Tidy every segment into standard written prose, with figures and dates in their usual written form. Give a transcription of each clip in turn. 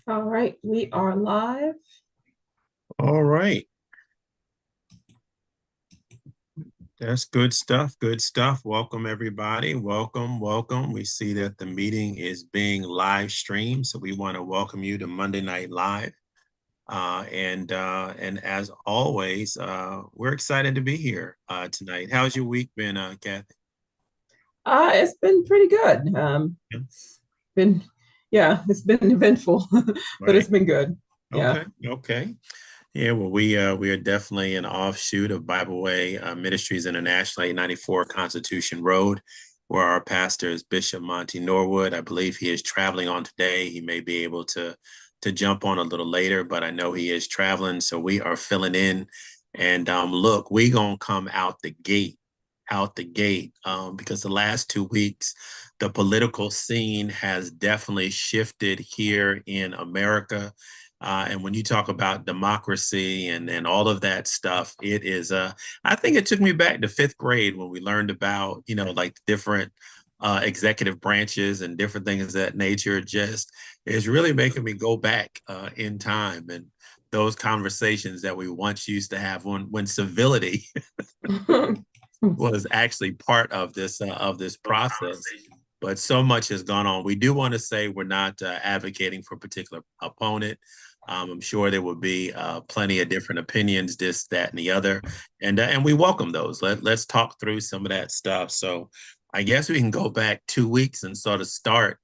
All right, we are live. All right. That's good stuff. Good stuff. Welcome, everybody. Welcome, welcome. We see that the meeting is being live streamed, so we want to welcome you to Monday Night Live. And as always, we're excited to be here tonight. How's your week been, Kathy? It's been pretty good. Yeah. Been it's been eventful, but Right. it's been good. Yeah. Okay. Okay. Yeah, well, we are definitely an offshoot of Bible Way Ministries International, 894 Constitution Road, where our pastor is Bishop Monty Norwood. I believe he is traveling on today. He may be able to jump on a little later, but I know he is traveling, so we are filling in. And look, we gonna come out the gate, because the last 2 weeks, the political scene has definitely shifted here in America. And when you talk about democracy and all of that stuff, it is, I think it took me back to fifth grade when we learned about, like different executive branches and different things of that nature. Just is really making me go back in time and those conversations that we once used to have when civility was actually part of this process. But so much has gone on. We do want to say we're not advocating for a particular opponent. I'm sure there will be plenty of different opinions, this, that, and the other, and we welcome those. Let's talk through some of that stuff. So, I guess we can go back 2 weeks and sort of start.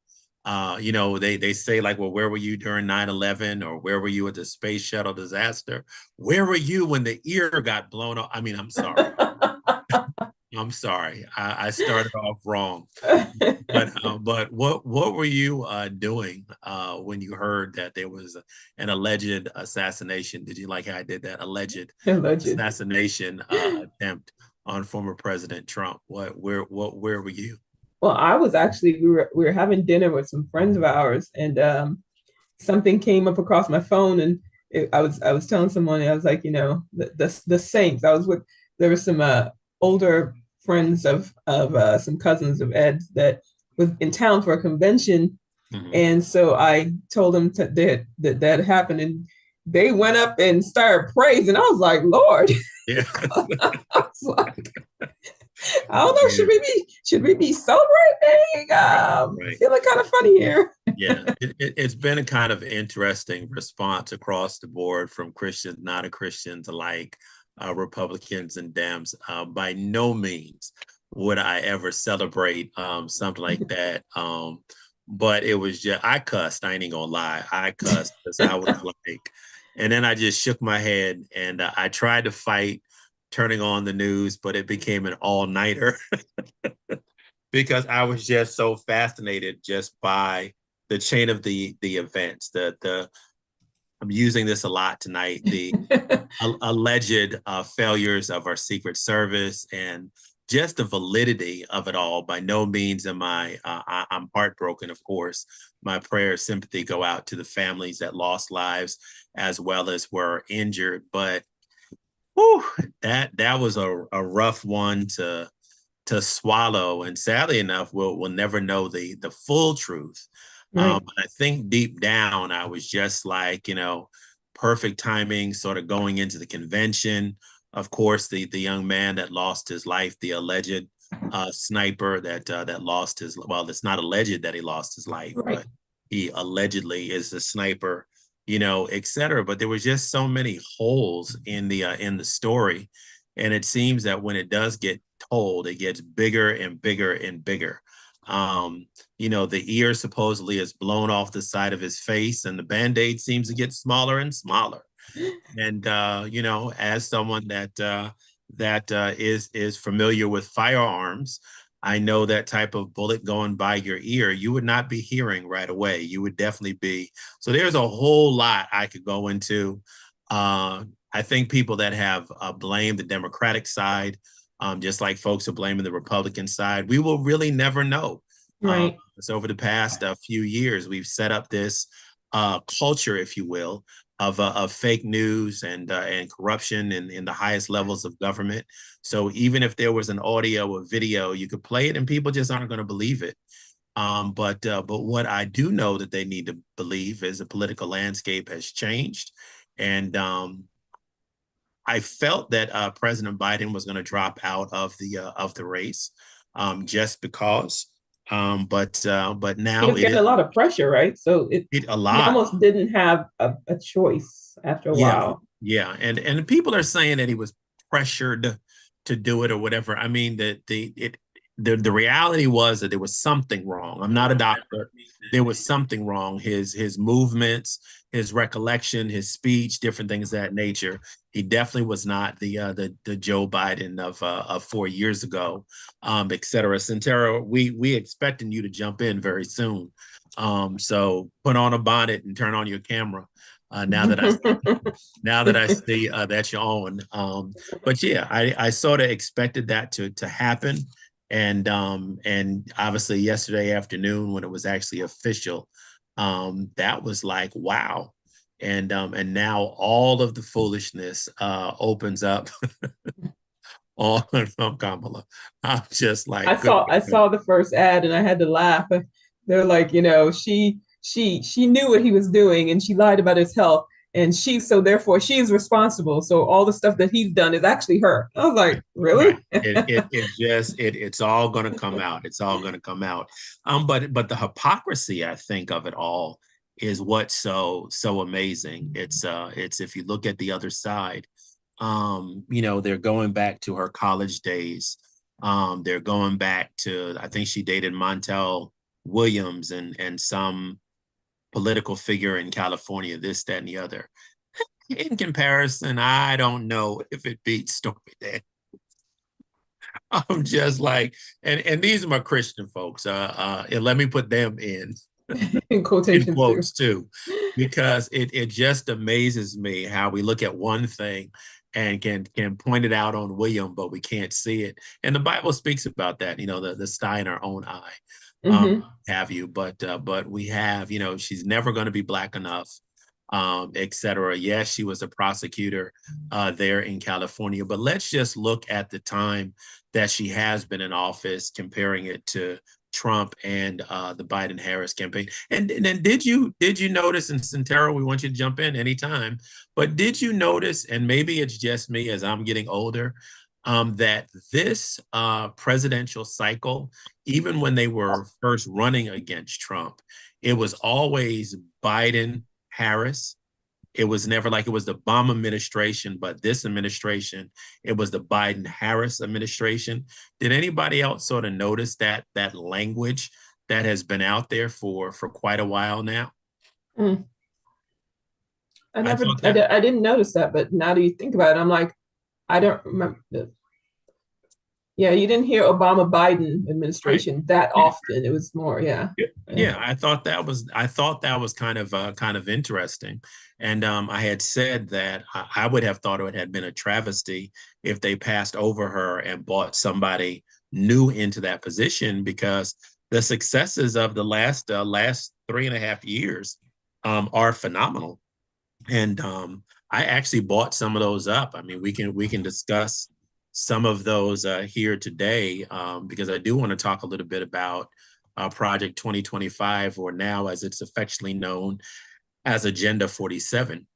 They say like, well, where were you during 9/11, or where were you at the space shuttle disaster? Where were you when the ear got blown off? I mean, I'm sorry. I'm sorry. I started off wrong. But what were you doing when you heard that there was an alleged assassination? Did you like how I did that? Alleged Alleged. assassination attempt on former President Trump. Where were you? Well, I was actually we were having dinner with some friends of ours, and something came up across my phone, and I was telling someone, I was like, the Saints. I was with There were some older friends of some cousins of Ed's that was in town for a convention, Mhm. and so I told them that happened, and they went up and started praising. I was like, Lord, Yeah. I was like, I don't know, Yeah. should we be celebrating? Right. Right. Feeling kind of funny here. Yeah, it's been a kind of interesting response across the board from Christians, not a Christians alike, Republicans and Dems. By no means would I ever celebrate something like that. But it was just, I cussed. I ain't even gonna lie. I cussed because I was like, and then I just shook my head and I tried to fight turning on the news, but it became an all-nighter because I was just so fascinated just by the chain of the events. The I'm using this a lot tonight. The alleged failures of our Secret Service and just the validity of it all. By no means am I'm heartbroken. Of course, my prayers, sympathy go out to the families that lost lives as well as were injured. But whew, that was a rough one to swallow. And sadly enough, we'll never know the full truth. Right. But I think deep down, I was just like, perfect timing, sort of going into the convention. Of course, the young man that lost his life, the alleged sniper that lost his, well, it's not alleged that he lost his life, Right. but he allegedly is the sniper, et cetera. But there was just so many holes in the story, and it seems that when it does get told, it gets bigger and bigger and bigger. The ear supposedly is blown off the side of his face, and the band-aid seems to get smaller and smaller. And as someone that is familiar with firearms, I know that type of bullet going by your ear, you would not be hearing right away. You would definitely be. So there's a whole lot I could go into. I think people that have blamed the Democratic side, just like folks are blaming the Republican side, we will really never know. Right. So over the past few years, we've set up this culture, if you will, of fake news and corruption in the highest levels of government. So even if there was an audio or video, you could play it and people just aren't going to believe it. But what I do know that they need to believe is the political landscape has changed, and I felt that President Biden was going to drop out of the race, just because. But He now was getting a lot of pressure, right? So a he lot. almost didn't have a choice after a Yeah, while. yeah, and people are saying that he was pressured to do it or whatever. I mean, the reality was that there was something wrong. I'm not a doctor. There was something wrong. His movements, his recollection, his speech, different things of that nature. He definitely was not the Joe Biden of 4 years ago, et cetera. Santero, we expecting you to jump in very soon. So put on a bonnet and turn on your camera. Now that I see that you're on. But yeah, I sort of expected that to happen, and obviously yesterday afternoon when it was actually official, that was like wow, and now all of the foolishness opens up on Kamala. I'm just like good. I saw the first ad and I had to laugh. They're like, she knew what he was doing and she lied about his health, and so therefore she is responsible. So all the stuff that he's done is actually her. I was like, Right. really? It's all going to come out. It's all going to come out. But the hypocrisy, I think, of it all is what's so amazing. It's if you look at the other side, they're going back to her college days. They're going back to, I think she dated Montel Williams and some political figure in California, this, that, and the other. In comparison, I don't know if it beats Stormy Daniels. I'm just like, and these are my Christian folks. And let me put them In in quotations too. quotes too, because it just amazes me how we look at one thing and can point it out on William, but we can't see it. And the Bible speaks about that, the sty in our own eye, Mm-hmm. have you. But we have, she's never going to be black enough, et cetera. Yes, she was a prosecutor there in California, but let's just look at the time that she has been in office, comparing it to Trump and the Biden-Harris campaign. And then did you notice, and Santero, we want you to jump in anytime, but did you notice, and maybe it's just me as I'm getting older, that this presidential cycle, even when they were first running against Trump, it was always Biden, Harris. It was never like it was the Obama administration, but this administration, it was the Biden Harris administration. Did anybody else sort of notice that language that has been out there for quite a while now? Mm. I thought that. I didn't notice that, but now that you think about it, I'm like, I don't remember. Yeah, you didn't hear Obama Biden Right. administration that Yeah. often. It was more, yeah. Yeah. Yeah, I thought that was kind of interesting, and I had said that I would have thought it had been a travesty if they passed over her and brought somebody new into that position, because the successes of the last 3.5 years are phenomenal, and I actually bought some of those up. I mean, we can discuss some of those here today, because I do want to talk a little bit about Project 2025, or now as it's affectionately known as Agenda 47.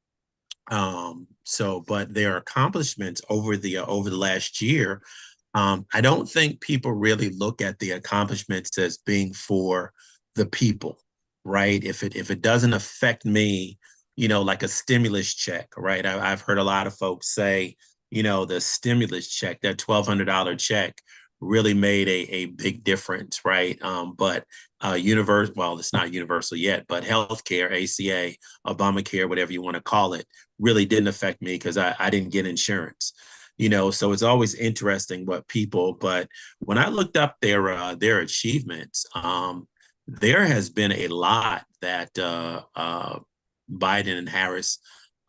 But their accomplishments over the last year, I don't think people really look at the accomplishments as being for the people, right? If it doesn't affect me, like a stimulus check, right? I've heard a lot of folks say, the stimulus check, that $1,200 check, really made a big difference, right? But well, it's not universal yet, but healthcare, ACA, Obamacare, whatever you want to call it, really didn't affect me because I didn't get insurance. So it's always interesting what people. But when I looked up their achievements, there has been a lot that Biden and Harris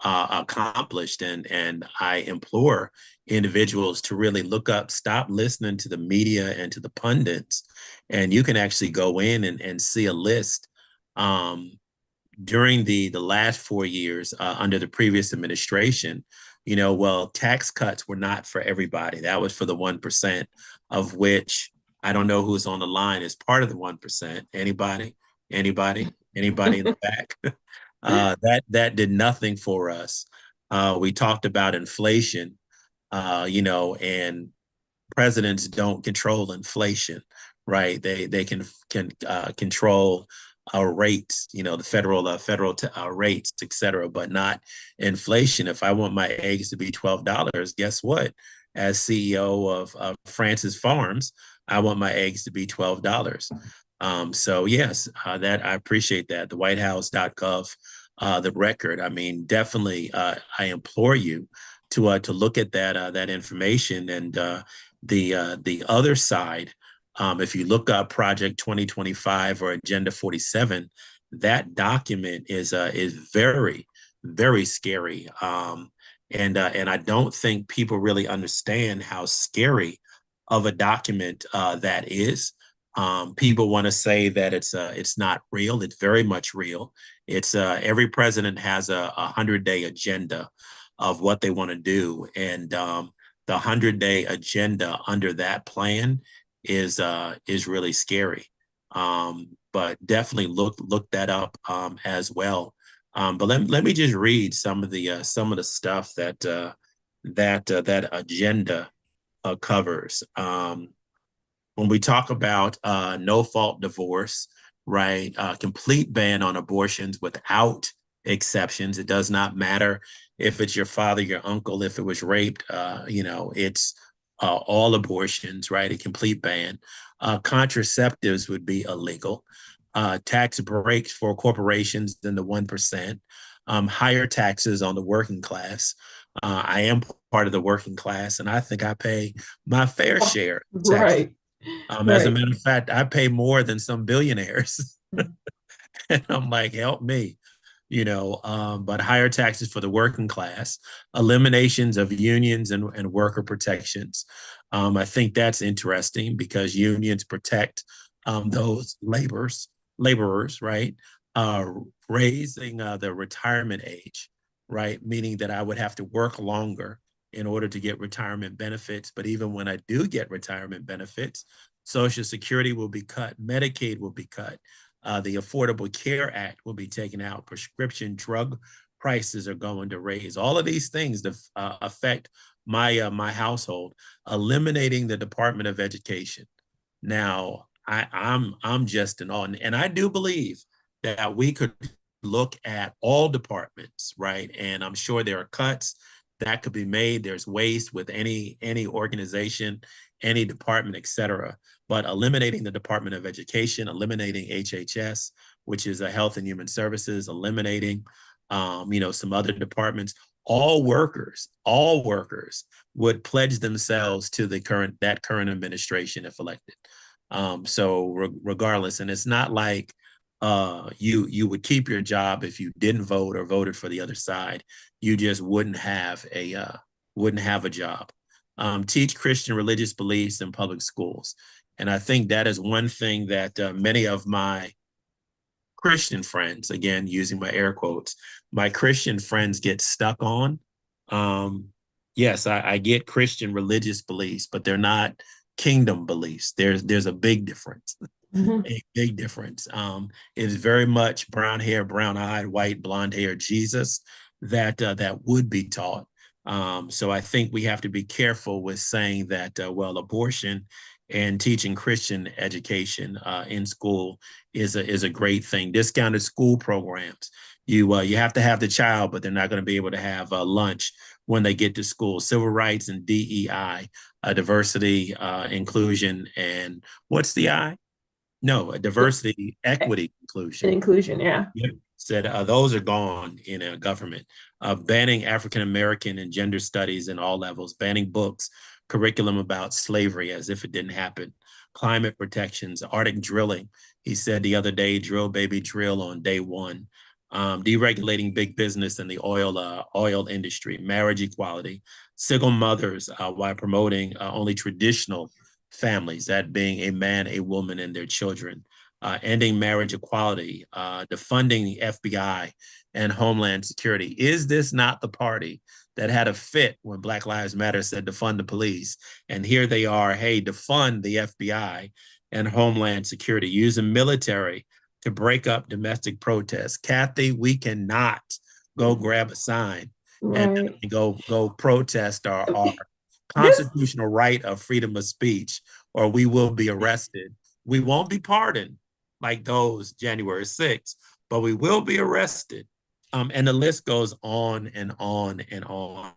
accomplished, and I implore individuals to really look up, stop listening to the media and to the pundits, and you can actually go in and see a list um, during the last 4 years under the previous administration. Well, tax cuts were not for everybody. That was for the 1%, of which I don't know who's on the line as part of the 1%. Anybody? Anybody? Anybody in the back? That did nothing for us. We talked about inflation, and presidents don't control inflation, right? They can control rates, the federal rates, et cetera, but not inflation. If I want my eggs to be $12, guess what? As CEO of Francis Farms, I want my eggs to be $12. So yes, that I appreciate that. The WhiteHouse.gov, the record. I mean, definitely, I implore you to look at that information and the other side. If you look up Project 2025 or Agenda 47, that document is very, very scary. And I don't think people really understand how scary of a document that is. People want to say that it's not real. It's very much real. It's every president has a 100-day agenda of what they want to do, and the 100-day agenda under that plan is really scary. But definitely look that up as well. But let me just read some of the stuff that agenda covers. When we talk about no fault divorce, right? Complete ban on abortions without exceptions. It does not matter if it's your father, your uncle, if it was raped, it's all abortions, right? A complete ban. Contraceptives would be illegal. Tax breaks for corporations in the 1%. Higher taxes on the working class. I am part of the working class, and I think I pay my fair share of taxes. Right. As a matter of fact, I pay more than some billionaires. And I'm like, help me, but higher taxes for the working class, eliminations of unions and worker protections. I think that's interesting because unions protect those laborers, right? Raising the retirement age, right? Meaning that I would have to work longer in order to get retirement benefits. But even when I do get retirement benefits, Social Security will be cut, Medicaid will be cut. The Affordable Care Act will be taken out. Prescription drug prices are going to raise. All of these things affect my household. Eliminating the Department of Education. Now, I'm just in awe, and I do believe that we could look at all departments, right? And I'm sure there are cuts that could be made. There's waste with any organization, any department, et cetera. But eliminating the Department of Education, eliminating HHS, which is a Health and Human Services, eliminating, some other departments, all workers would pledge themselves to that current administration if elected. Regardless, and it's not like you would keep your job if you didn't vote or voted for the other side. You just wouldn't have a job. Teach Christian religious beliefs in public schools. And I think that is one thing that many of my Christian friends, again, using my air quotes, my Christian friends get stuck on. Yes, I get Christian religious beliefs, but they're not kingdom beliefs. There's a big difference. Mm-hmm. A big difference. It's very much brown hair, brown eyed, white, blonde hair Jesus that would be taught. So I think we have to be careful with saying that, abortion and teaching Christian education in school is a great thing. Discounted school programs. You have to have the child, but they're not going to be able to have lunch when they get to school. Civil rights and DEI, diversity, inclusion, and what's the I? No, diversity, equity, inclusion. And inclusion, yeah. Yep. Said those are gone in government. Banning African American and gender studies in all levels, banning books, curriculum about slavery as if it didn't happen, climate protections, Arctic drilling. He said the other day, drill, baby, drill on day one. Deregulating big business and the oil industry, marriage equality, single mothers while promoting only traditional families, that being a man, a woman, and their children, ending marriage equality, defunding the FBI and Homeland Security. Is this not the party that had a fit when Black Lives Matter said defund the police. And here they are, hey, defund the FBI and Homeland Security, using military to break up domestic protests. Kathy, we cannot go grab a sign and go protest our constitutional right of freedom of speech, or we will be arrested. We won't be pardoned like those January 6th, but we will be arrested. And the list goes on and on and on.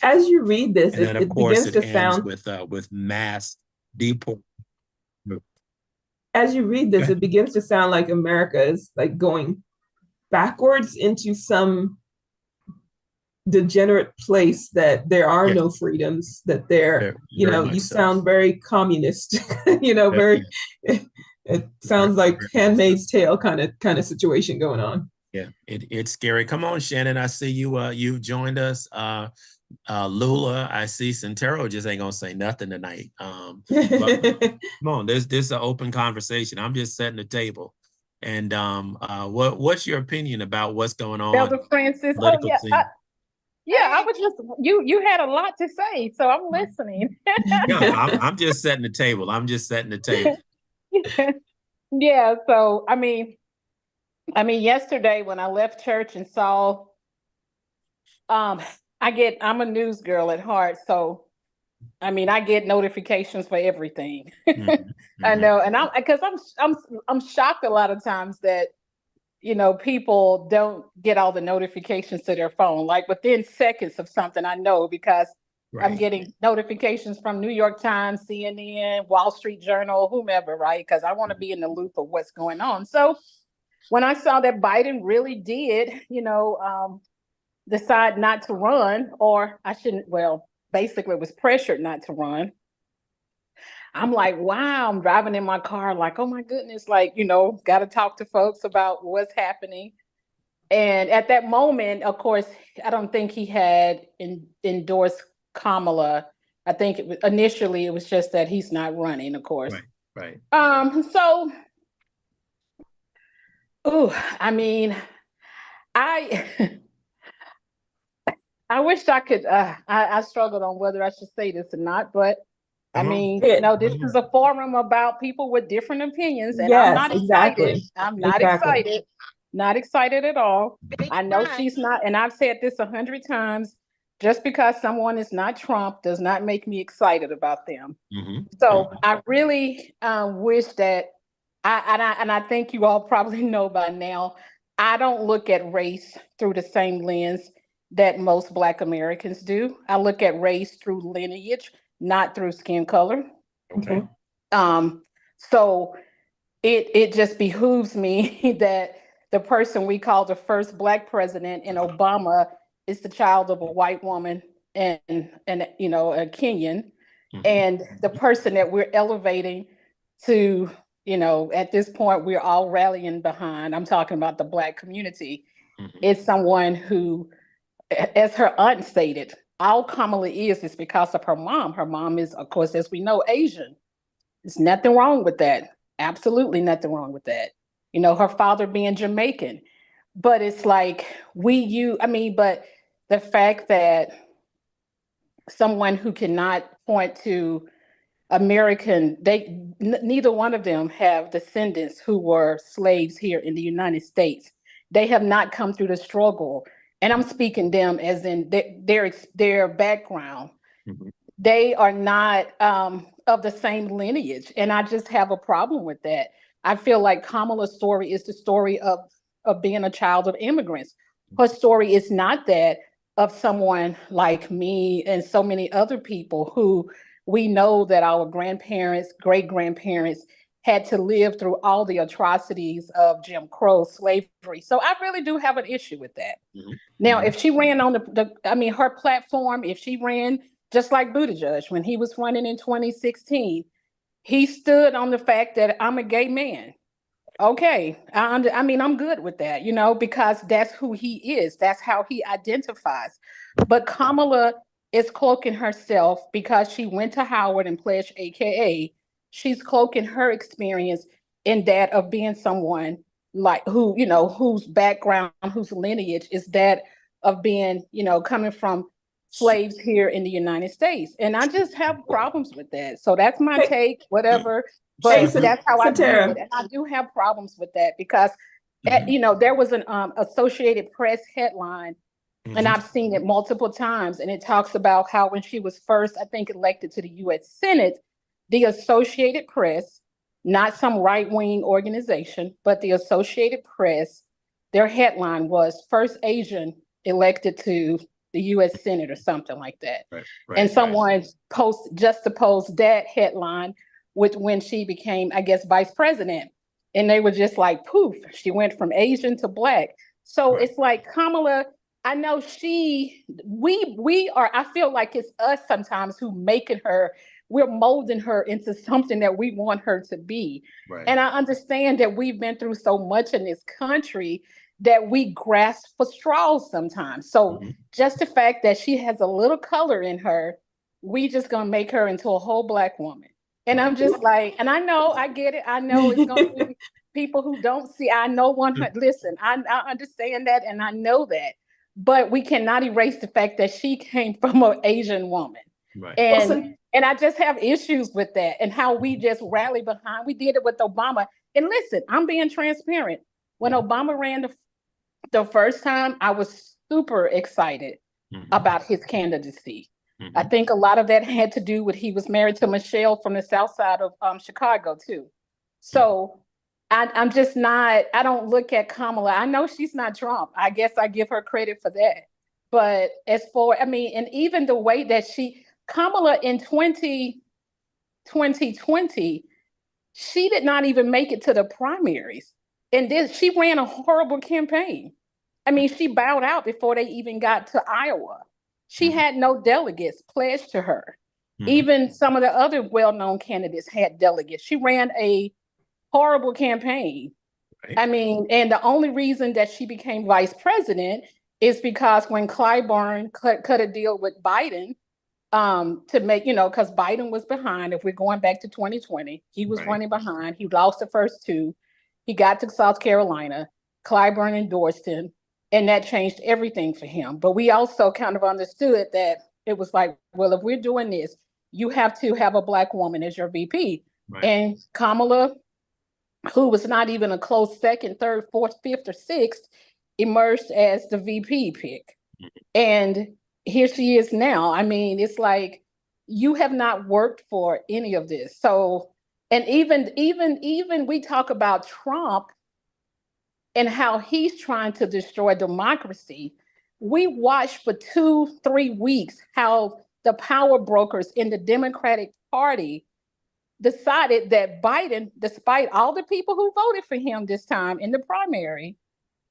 As you read this, and then of course it ends with mass deport. As you read this, it begins to sound like America is like going backwards into some degenerate place, that there are no freedoms, that you sound very communist, very, it sounds like Handmaid's Tale kind of situation going on. Yeah, it's scary. Come on, Shannon, I see you joined us. Lula, I see Centero just ain't gonna say nothing tonight. Come on, this is an open conversation. I'm just setting the table. And what's your opinion about what's going on? Elder Francis, I was just you had a lot to say, so I'm listening. I'm just setting the table. Yeah, so I mean, yesterday when I left church and saw, I'm a news girl at heart, so I mean, I get notifications for everything. I know, and I'm shocked a lot of times that people don't get all the notifications to their phone, like within seconds of something. I know because I'm getting notifications from New York Times, CNN, Wall Street Journal, whomever, right? Because I want to be in the loop of what's going on. So when I saw that Biden really did, decide not to run, or basically was pressured not to run. I'm like, wow, I'm driving in my car, like, oh my goodness, like, got to talk to folks about what's happening. And at that moment, of course, I don't think he had endorsed Kamala. I think initially it was just that he's not running, of course. Right. So, I mean, I wish I could, I struggled on whether I should say this or not, but I mean, this is a forum about people with different opinions, and I'm not excited. I'm not excited. Not excited at all. I know she's not, and I've said this 100 times, just because someone is not Trump does not make me excited about them. So I really wish that, I think you all probably know by now, I don't look at race through the same lens that most Black Americans do. I look at race through lineage, not through skin color. Okay. So it just behooves me that the person we call the first Black president in Obama is the child of a white woman and a Kenyan. And the person that we're elevating to, at this point, we're all rallying behind, I'm talking about the Black community, is someone who, as her aunt stated, all Kamala is because of her mom. Her mom is, of course, as we know, Asian. There's nothing wrong with that. Absolutely nothing wrong with that. Her father being Jamaican. But it's like but the fact that someone who cannot point to neither one of them have descendants who were slaves here in the United States. They have not come through the struggle. And I'm speaking them as in their background. They are not of the same lineage. And I just have a problem with that. I feel like Kamala's story is the story of being a child of immigrants. Her story is not that of someone like me and so many other people who we know that our grandparents, great-grandparents had to live through all the atrocities of Jim Crow, slavery. So I really do have an issue with that. Now, if she ran on her platform, if she ran just like Buttigieg, when he was running in 2016, he stood on the fact that I'm a gay man. Okay, I'm good with that, because that's who he is. That's how he identifies. But Kamala is cloaking herself because she went to Howard and pledged AKA. She's cloaking her experience in that of being someone like whose background, whose lineage is that of being, coming from slaves here in the United States. And I just have problems with that. So that's my take, whatever. But that's how I view it. And I do have problems with that because, there was an Associated Press headline, and I've seen it multiple times. And it talks about how when she was first, I think, elected to the U.S. Senate, the Associated Press, not some right-wing organization, but the Associated Press, their headline was first Asian elected to the U.S. Senate or something like that. And someone juxtaposed that headline with when she became, I guess, vice president. And they were just like, poof, she went from Asian to Black. So it's like Kamala, I know we are, I feel like it's us sometimes who making her, we're molding her into something that we want her to be. And I understand that we've been through so much in this country that we grasp for straws sometimes. So just the fact that she has a little color in her, we just gonna make her into a whole Black woman. And I'm just like, and I know, I get it. I know it's gonna be people who don't see, I know listen, I understand that and I know that, but we cannot erase the fact that she came from an Asian woman. And I just have issues with that and how we just rally behind. We did it with Obama. And listen, I'm being transparent. When Obama ran the first time, I was super excited about his candidacy. I think a lot of that had to do with he was married to Michelle from the south side of Chicago too. So I'm just not, I don't look at Kamala. I know she's not Trump. I guess I give her credit for that. But as for, and even the way that Kamala in 2020, she did not even make it to the primaries. And she ran a horrible campaign. She bowed out before they even got to Iowa. She had no delegates pledged to her. Even some of the other well-known candidates had delegates. She ran a horrible campaign. And the only reason that she became vice president is because when Clyburn cut a deal with Biden to make, because Biden was behind. If we're going back to 2020, he was running behind. He lost the first two. He got to South Carolina. Clyburn endorsed him. And that changed everything for him. But we also kind of understood that it was like, well, if we're doing this, you have to have a Black woman as your VP. And Kamala, who was not even a close second, third, fourth, fifth, or sixth, emerged as the VP pick. And here she is now. It's like, you have not worked for any of this. So, and even we talk about Trump and how he's trying to destroy democracy. We watched for 2-3 weeks how the power brokers in the Democratic Party decided that Biden, despite all the people who voted for him this time in the primary,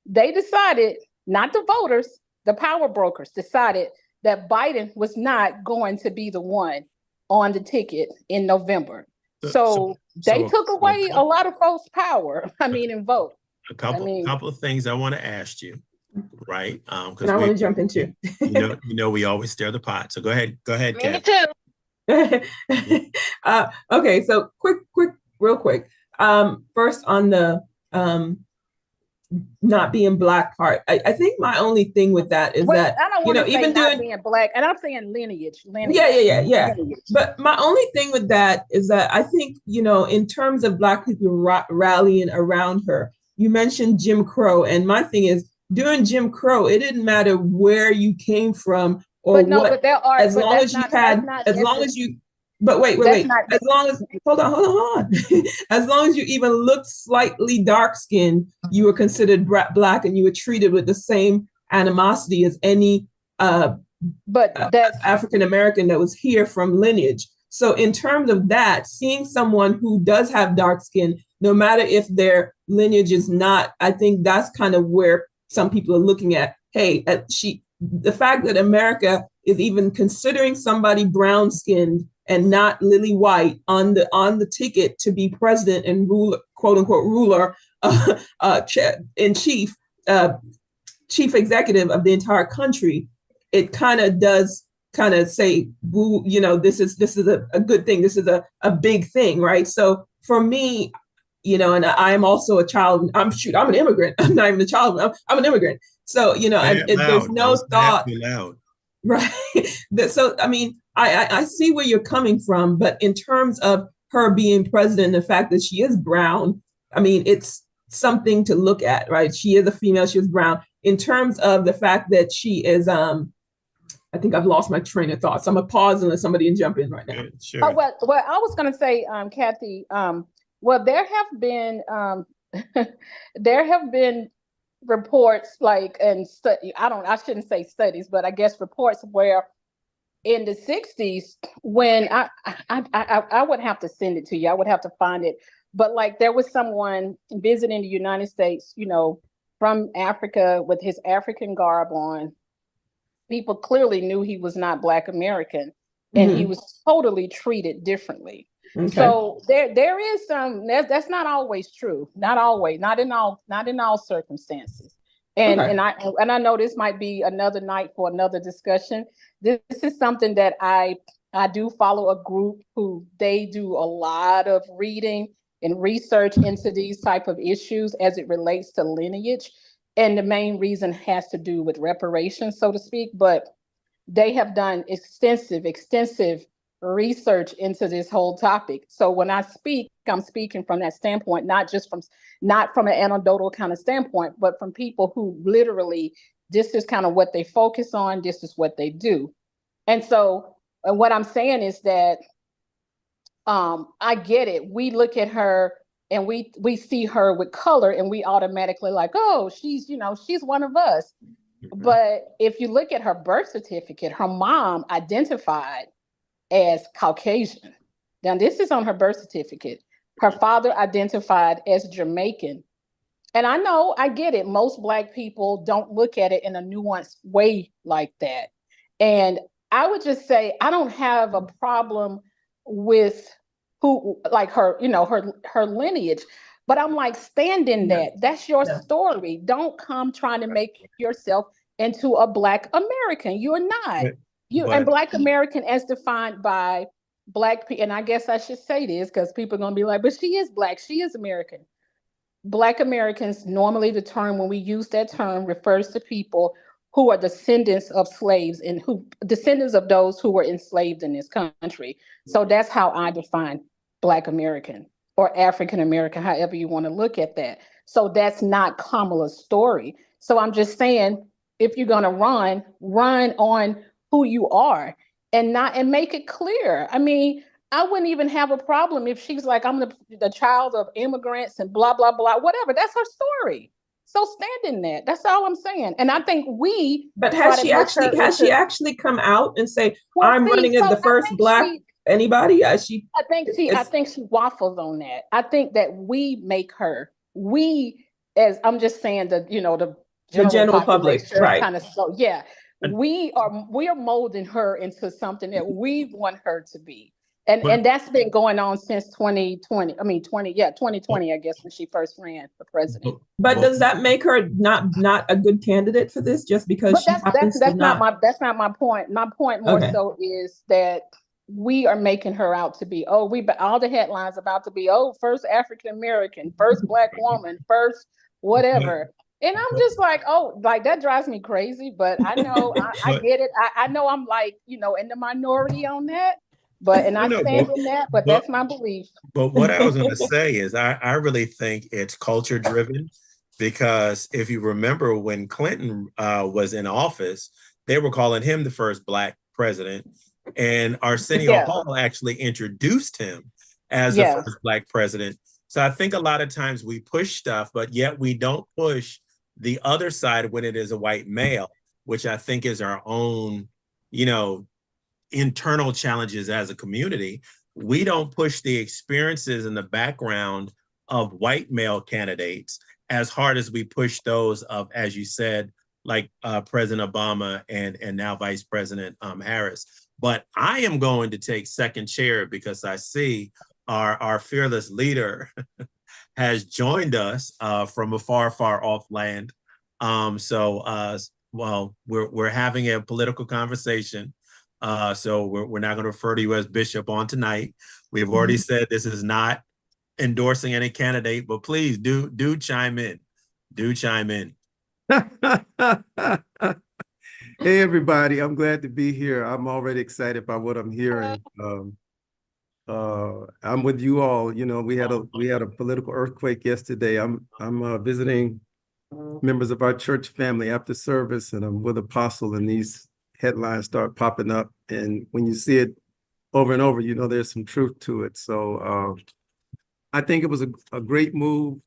they decided, not the voters, the power brokers decided that Biden was not going to be the one on the ticket in November. So they took away a lot of folks' power, and vote. A couple of things I want to ask you, right? Because I want to jump into. We always stir the pot. So go ahead. Me too. Okay, so real quick. First on the not being Black part. I think my only thing with that is that I don't want to say not being Black, and I'm saying lineage. Yeah. Lineage. But my only thing with that is that I think in terms of Black people rallying around her. You mentioned Jim Crow, and my thing is during Jim Crow, it didn't matter where you came from or what. As long as hold on. As long as you even looked slightly dark skinned, you were considered Black, and you were treated with the same animosity as any African American that was here from lineage. So in terms of that, seeing someone who does have dark skin, no matter if their lineage is not, I think that's kind of where some people are looking at, hey, the fact that America is even considering somebody brown skinned and not lily white on the ticket to be president and ruler, quote unquote ruler, in chief executive of the entire country, it kind of does say, this is a good thing. This is a big thing, right? So for me, and I am also a child. I'm an immigrant. I'm not even a child. I'm an immigrant. So, there's no thought. Right. So, I mean, I see where you're coming from, but in terms of her being president, the fact that she is brown, I mean, it's something to look at, right? She is a female, she is brown. In terms of the fact that she is, I think I've lost my train of thought. So I'm gonna pause and let somebody can jump in right now. Oh, Sure. well, I was going to say, Kathy, well, there have been there have been reports like and study. I shouldn't say studies, but I guess reports where in the 60s when I would have to send it to you. I would have to find it. But like there was someone visiting the United States, from Africa with his African garb on. People clearly knew he was not Black American, and he was totally treated differently. Okay. So there is that's not always true. Not always, not in all circumstances. And Okay. I know this might be another night for another discussion. This is something that I do follow a group who they do a lot of reading and research into these type of issues as it relates to lineage. And the main reason has to do with reparations, so to speak. But they have done extensive research into this whole topic. So when I speak, I'm speaking from that standpoint, not from an anecdotal kind of standpoint, but from people who literally, this is kind of what they focus on, this is what they do. And so what I'm saying is that I get it. We look at her and we see her with color and we automatically like, oh, she's one of us. But if you look at her birth certificate, her mom identified as Caucasian. Now, this is on her birth certificate. Her father identified as Jamaican. And I get it. Most Black people don't look at it in a nuanced way like that. And I would just say, I don't have a problem with who, like her lineage. But I'm like, stand in that. That's your story. Don't come trying to make yourself into a Black American. You're not. And Black American as defined by Black people, and I guess I should say this because people are gonna be like, but she is Black, she is American. Black Americans, normally the term, when we use that term, refers to people who are descendants of slaves and who descendants of those who were enslaved in this country. So that's how I define Black American or African American, however you want to look at that. So that's not Kamala's story. So I'm just saying, if you're gonna run on who you are and make it clear. I mean, I wouldn't even have a problem if she's like, I'm the child of immigrants and blah, blah, blah, whatever. That's her story. So stand in that. That's all I'm saying. And I think But has she actually come out and say, well, I'm running as the first Black anybody? I think she waffles on that. I think that as I'm just saying, the general public, right? Kind of, so yeah. We are molding her into something that we want her to be. And that's been going on since 2020. 2020, I guess, when she first ran for president. But does that make her not a good candidate for this just because she happens to not? That's not my point. My point more so is that we are making her out to be, all the headlines about to be, first African American, first Black woman, first whatever. And I'm just like, that drives me crazy. But I know, I get it. I know I'm like, in the minority on that. And I stand in that, but that's my belief. But what I was going to say is I really think it's culture driven, because if you remember when Clinton was in office, they were calling him the first Black president. And Arsenio Hall actually introduced him as the first Black president. So I think a lot of times we push stuff, but yet we don't push the other side when it is a white male, which I think is our own, internal challenges as a community. We don't push the experiences and the background of white male candidates as hard as we push those of, as you said, like President Obama and now Vice President Harris. But I am going to take second chair because I see our fearless leader has joined us from a far, far off land. We're having a political conversation. So we're not going to refer to you as Bishop on tonight. We've already said this is not endorsing any candidate, but please do chime in. Do chime in. Hey, everybody. I'm glad to be here. I'm already excited by what I'm hearing. I'm with you all. You know, we had a political earthquake yesterday. I'm visiting members of our church family after service, and I'm with Apostle, and these headlines start popping up. And when you see it over and over, you know there's some truth to it. So I think it was a great move.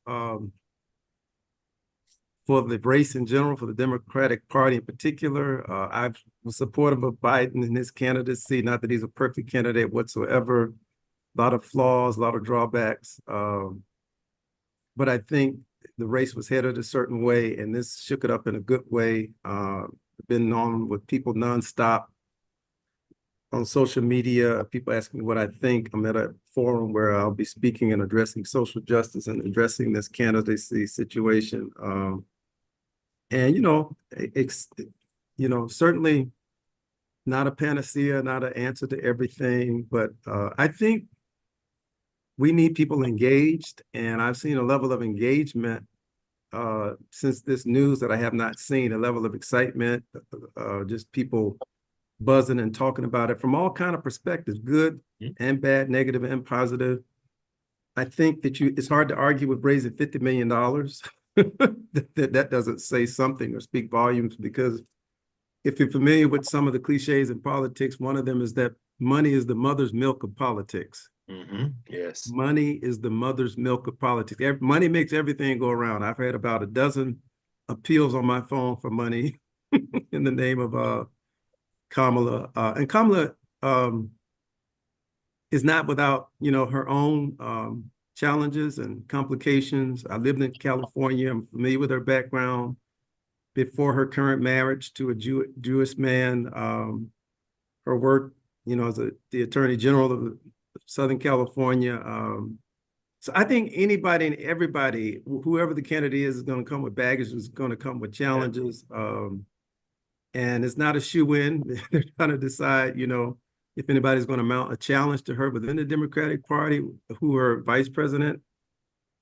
For the race in general, for the Democratic Party in particular. I was supportive of Biden and his candidacy, not that he's a perfect candidate whatsoever, a lot of flaws, a lot of drawbacks. But I think the race was headed a certain way, and this shook it up in a good way. Been on with people nonstop on social media, people asking me what I think. I'm at a forum where I'll be speaking and addressing social justice and addressing this candidacy situation. And, certainly not a panacea, not an answer to everything, but I think we need people engaged. And I've seen a level of engagement since this news that I have not seen, a level of excitement, just people buzzing and talking about it from all kind of perspectives, good and bad, negative and positive. I think that it's hard to argue with raising $50 million. That doesn't say something or speak volumes, because if you're familiar with some of the cliches in politics, one of them is that money is the mother's milk of politics. Yes. Money is the mother's milk of politics. Money makes everything go around. I've had about a dozen appeals on my phone for money in the name of Kamala. And Kamala is not without, her own challenges and complications. I lived in California. I'm familiar with her background before her current marriage to a Jewish man. Her work, as the Attorney General of Southern California. So I think anybody and everybody, whoever the candidate is going to come with baggage, is going to come with challenges. And it's not a shoe-in. They're trying to decide, if anybody's going to mount a challenge to her within the Democratic Party, who her vice president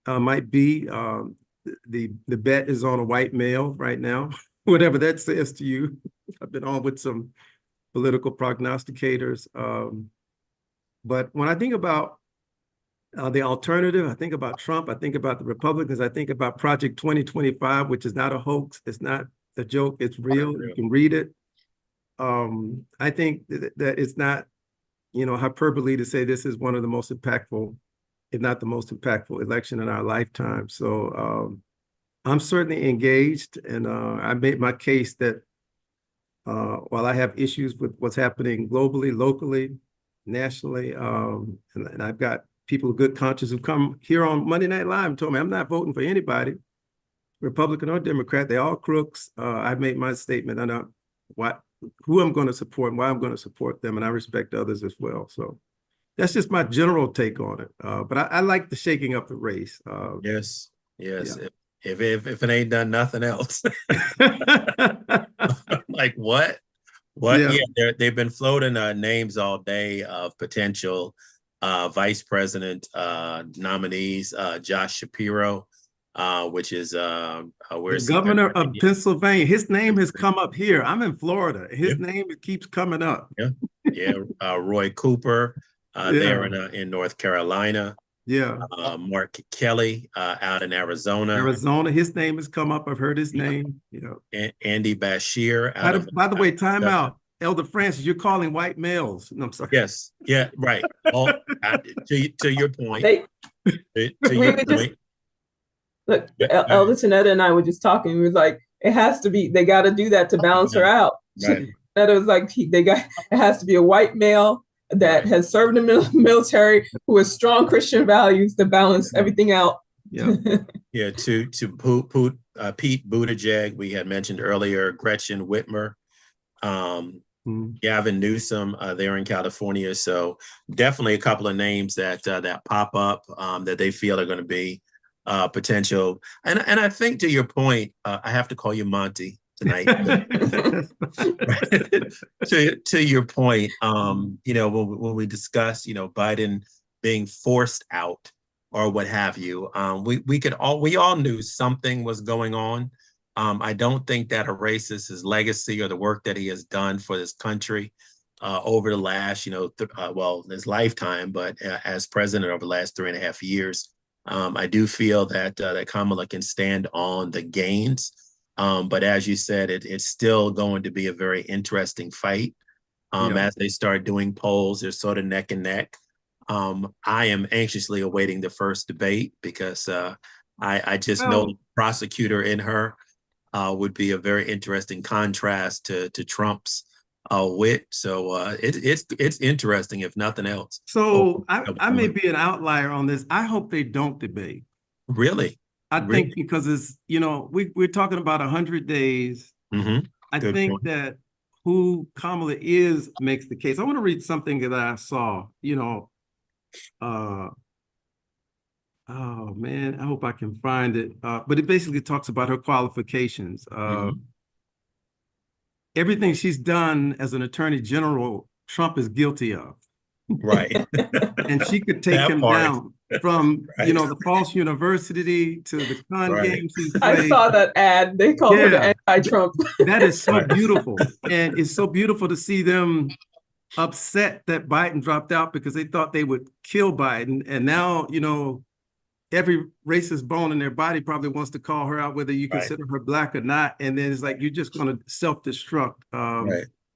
might be. The bet is on a white male right now, whatever that says to you. I've been on with some political prognosticators. But when I think about the alternative, I think about Trump, I think about the Republicans, I think about Project 2025, which is not a hoax. It's not a joke. It's real. You can read it. I think that it's not, hyperbole to say this is one of the most impactful, if not the most impactful election in our lifetime. So I'm certainly engaged, and I made my case that while I have issues with what's happening globally, locally, nationally, and I've got people of good conscience who come here on Monday Night Live and told me I'm not voting for anybody, Republican or Democrat. They're all crooks. I've made my statement on who I'm going to support and why I'm going to support them, and I respect others as well. So that's just my general take on it. But I like the shaking up the race. Yes. Yeah. If it ain't done nothing else. Like what? Yeah, they've been floating names all day of potential vice president nominees. Josh Shapiro, which is where's the governor of Pennsylvania. His name has come up here. I'm in Florida. His name keeps coming up. Roy Cooper there in North Carolina. Mark Kelly out in Arizona. His name has come up. I've heard his name. Andy Bashir. By the way, time out. Elder Francis, you're calling white males. No, I'm sorry. Yes. Yeah, right. To your point. Look, Elder Tanetta and I were just talking. We was like, it has to be, they got to do that to balance her out. Right. That was like, it has to be a white male that has served in the military, who has strong Christian values to balance everything out. To Pete Buttigieg, we had mentioned earlier, Gretchen Whitmer, Gavin Newsom there in California. So definitely a couple of names that pop up that they feel are going to be potential. And I think, to your point, I have to call you Monty tonight. to your point, when we discuss, Biden being forced out or what have you, we all knew something was going on I don't think that erases his legacy or the work that he has done for this country over the last, well, his lifetime, but as president over the last 3.5 years. I do feel that that Kamala can stand on the gains. But as you said, it's still going to be a very interesting fight. As they start doing polls, they're sort of neck and neck. I am anxiously awaiting the first debate because I just know the prosecutor in her would be a very interesting contrast to Trump's wit. So it's interesting, if nothing else. So I may be an outlier on this. I hope they don't debate. Really? I think because it's, we're talking about 100 days. Mm-hmm. I think that who Kamala is makes the case. I want to read something that I saw, oh man, I hope I can find it. But it basically talks about her qualifications. Everything she's done as an attorney general, Trump is guilty of. Right. And she could take him down from, the false university to the con games he played. I saw that ad. They called her the anti-Trump. That is so beautiful. And it's so beautiful to see them upset that Biden dropped out because they thought they would kill Biden. And now, every racist bone in their body probably wants to call her out, whether you consider her black or not. And then it's like, you're just going to self-destruct.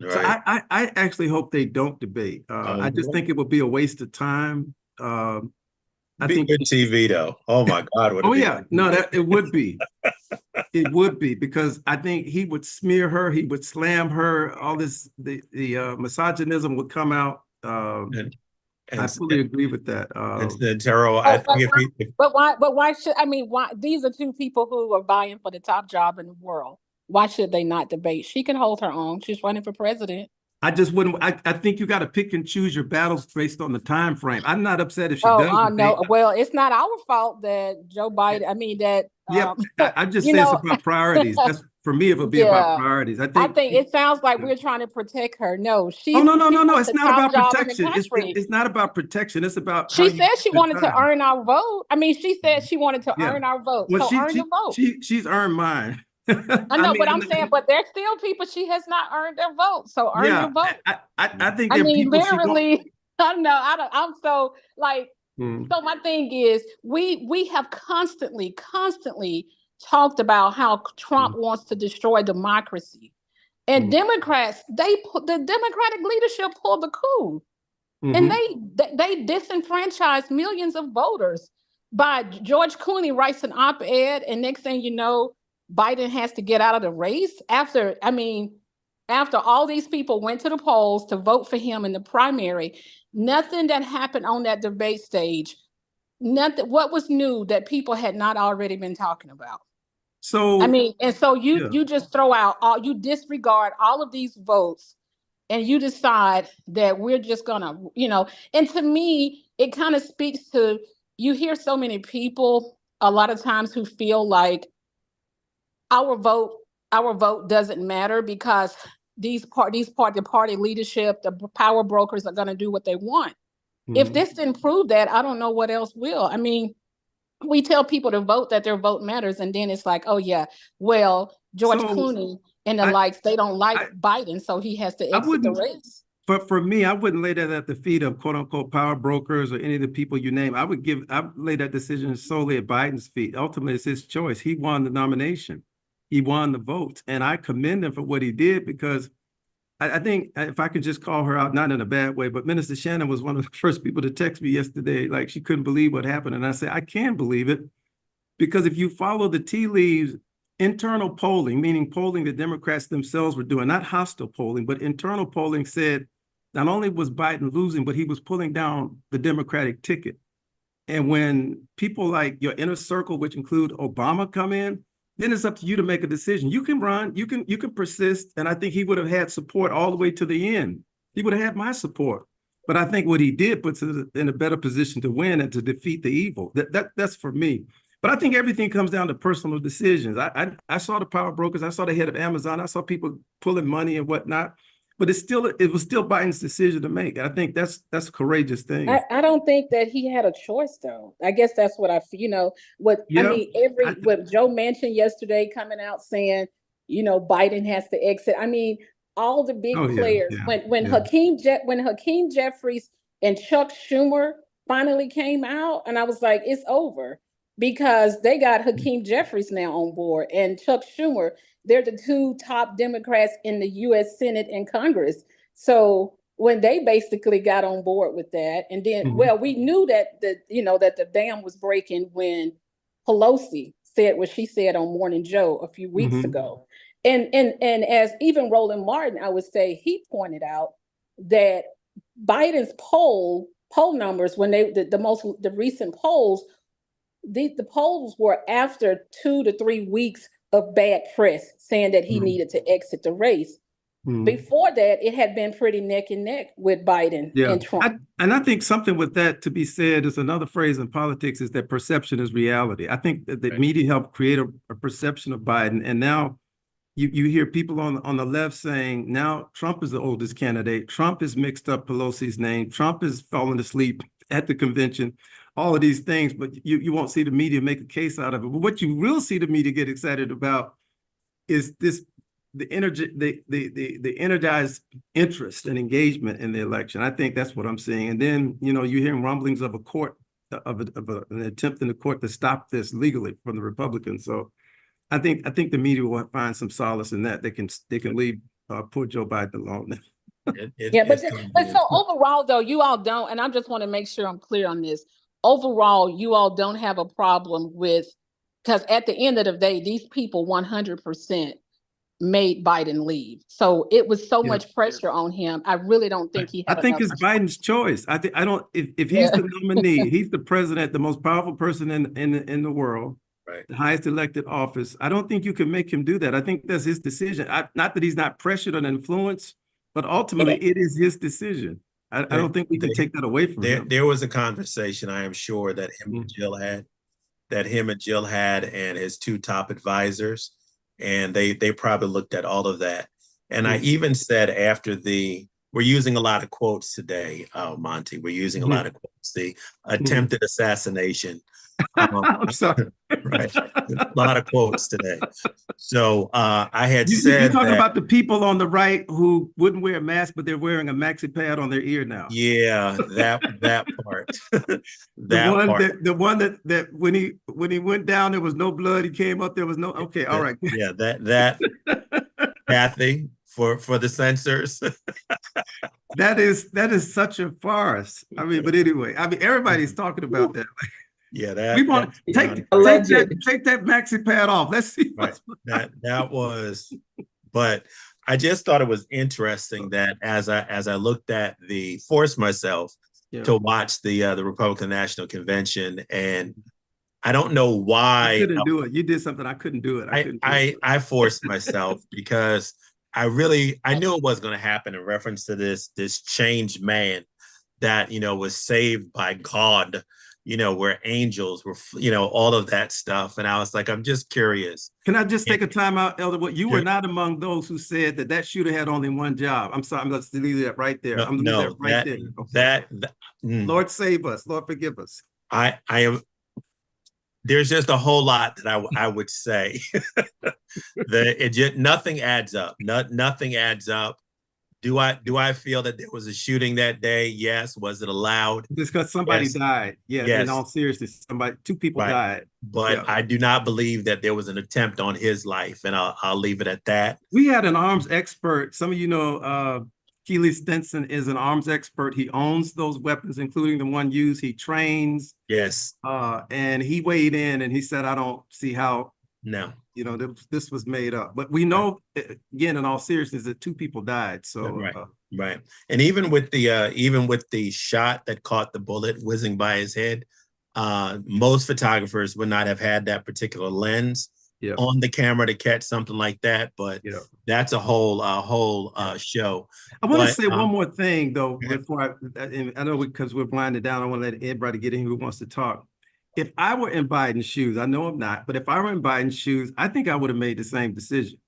So I actually hope they don't debate. I just think it would be a waste of time. I think good TV though. Oh my God. It would be. It would be, because I think he would smear her, he would slam her, all this, the misogynism would come out. I fully agree with that. But why should, why, these are two people who are vying for the top job in the world. Why should they not debate? She can hold her own. She's running for president. I just wouldn't. I think you got to pick and choose your battles based on the time frame. I'm not upset if she does. No. Well, it's not our fault that Joe Biden. I just say it's about priorities. That's for me. It would be about priorities. I think it sounds like we're trying to protect her. No, she. Oh no. It's not about protection. It's not about protection. It's about. She said she wanted to earn our vote. She said she wanted to earn our vote. Well, so earn your vote. She's earned mine. I know, but I'm saying, but there's still people she has not earned their vote. So earn your vote. I think. Literally, I know. I'm so like. So my thing is, we have constantly talked about how Trump wants to destroy democracy, and Democrats, the Democratic leadership pulled the coup, and they disenfranchised millions of voters. By George Clooney writes an op-ed, and next thing you know, Biden has to get out of the race after all these people went to the polls to vote for him in the primary. Nothing that happened on that debate stage, nothing. What was new that people had not already been talking about? So you just throw out you disregard all of these votes, and you decide that we're just gonna, And to me, it kind of speaks to, you hear so many people a lot of times who feel like our vote doesn't matter because the party leadership, the power brokers are going to do what they want. If this didn't prove that, I don't know what else will. We tell people to vote, that their vote matters, and then it's like, oh yeah, well, George Clooney and the likes, they don't like Biden, so he has to exit the race. But for me, I wouldn't lay that at the feet of quote unquote power brokers or any of the people you name. I would lay that decision solely at Biden's feet. Ultimately, it's his choice. He won the nomination. He won the vote, and I commend him for what he did, because I think, if I could just call her out, not in a bad way, but Minister Shannon was one of the first people to text me yesterday, like she couldn't believe what happened. And I said, I can believe it, because if you follow the tea leaves, internal polling, meaning polling the Democrats themselves were doing, not hostile polling, but internal polling, said not only was Biden losing, but he was pulling down the Democratic ticket. And when people like your inner circle, which include Obama, come in, then it's up to you to make a decision. You can run, you can persist. And I think he would have had support all the way to the end. He would have had my support. But I think what he did puts us in a better position to win and to defeat the evil. That's for me. But I think everything comes down to personal decisions. I saw the power brokers. I saw the head of Amazon. I saw people pulling money and whatnot. but it was still Biden's decision to make. I think that's a courageous thing. I don't think that he had a choice though. I guess that's what I feel, what I Yeah, mean, what Joe mentioned yesterday coming out saying, Biden has to exit. I mean, all the big Oh, yeah, players, yeah, when yeah. when Hakeem Jeffries and Chuck Schumer finally came out, and I was like, it's over because they got Hakeem Jeffries now on board and Chuck Schumer. They're the two top Democrats in the US Senate and Congress. So when they basically got on board with that, and then well, we knew that the dam was breaking when Pelosi said what she said on Morning Joe a few weeks ago. And as even Roland Martin, I would say, he pointed out that Biden's poll numbers, when the recent polls, the polls were after 2 to 3 weeks of bad press saying that he needed to exit the race. Before that, it had been pretty neck and neck with Biden and Trump. I think something with that to be said is another phrase in politics is that perception is reality. I think that the media helped create a perception of Biden. And now you hear people on the left saying, now Trump is the oldest candidate. Trump has mixed up Pelosi's name. Trump has fallen asleep at the convention, all of these things, but you won't see the media make a case out of it. But what you will see the media get excited about is the energized interest and engagement in the election. I think that's what I'm seeing. And then, you're hearing rumblings of an attempt in the court to stop this legally from the Republicans. So I think the media will find some solace in that. They can leave poor Joe Biden alone. But so overall, though, you all don't, and I just want to make sure I'm clear on this. Overall, you all don't have a problem with, because at the end of the day, these people 100% made Biden leave. So it was so much pressure on him. I really don't think he had. I think it's Biden's choice. If he's the nominee, he's the president, the most powerful person in the world, the highest elected office. I don't think you can make him do that. I think that's his decision. Not that he's not pressured or influenced, but ultimately it is his decision. I don't think we can take that away from him. There was a conversation, I am sure, that him and Jill had, and his two top advisors, and they probably looked at all of that. And I even said after we're using a lot of quotes today, Monty. We're using a lot of quotes. The attempted assassination. I'm sorry. Right. A lot of quotes today. So I had said you're talking that, about the people on the right who wouldn't wear a mask, but they're wearing a maxi pad on their ear now. Yeah, that part. The one that when he went down, there was no blood. He came up, there was no. Okay, all right. Yeah, that Kathy for the censors. That is such a farce. I mean, but anyway, everybody's talking about that. Yeah, we want to take that maxi pad off. Let's see. Right. That was, but I just thought it was interesting that as I looked at forced myself to watch the Republican National Convention, and I don't know why I couldn't do it. You did something I couldn't do it. I forced myself because I knew it was going to happen in reference to this changed man that was saved by God. Where angels were, all of that stuff. And I was like, I'm just curious. Can I just take a time out, Elder? What you were not among those who said that shooter had only one job. I'm sorry. I'm going to leave that right there. Lord save us. Lord forgive us. I am. There's just a whole lot that I would say. Nothing adds up. Nothing adds up. Do I feel that there was a shooting that day? Yes. Was it allowed? Just because somebody died. Yeah. Yes. In all seriousness, two people died. But I do not believe that there was an attempt on his life, and I'll leave it at that. We had an arms expert. Some of you know, Keely Stinson is an arms expert. He owns those weapons, including the one used. He trains. Yes. And he weighed in and he said, I don't see how. No. This was made up, but we know, again, in all seriousness, that two people died. So right, and even with the shot that caught the bullet whizzing by his head, most photographers would not have had that particular lens on the camera to catch something like that. But that's a whole show. I want to say one more thing though before I know because we're winding down. I want to let everybody get in who wants to talk. If I were in Biden's shoes, I know I'm not, but if I were in Biden's shoes, I think I would have made the same decision.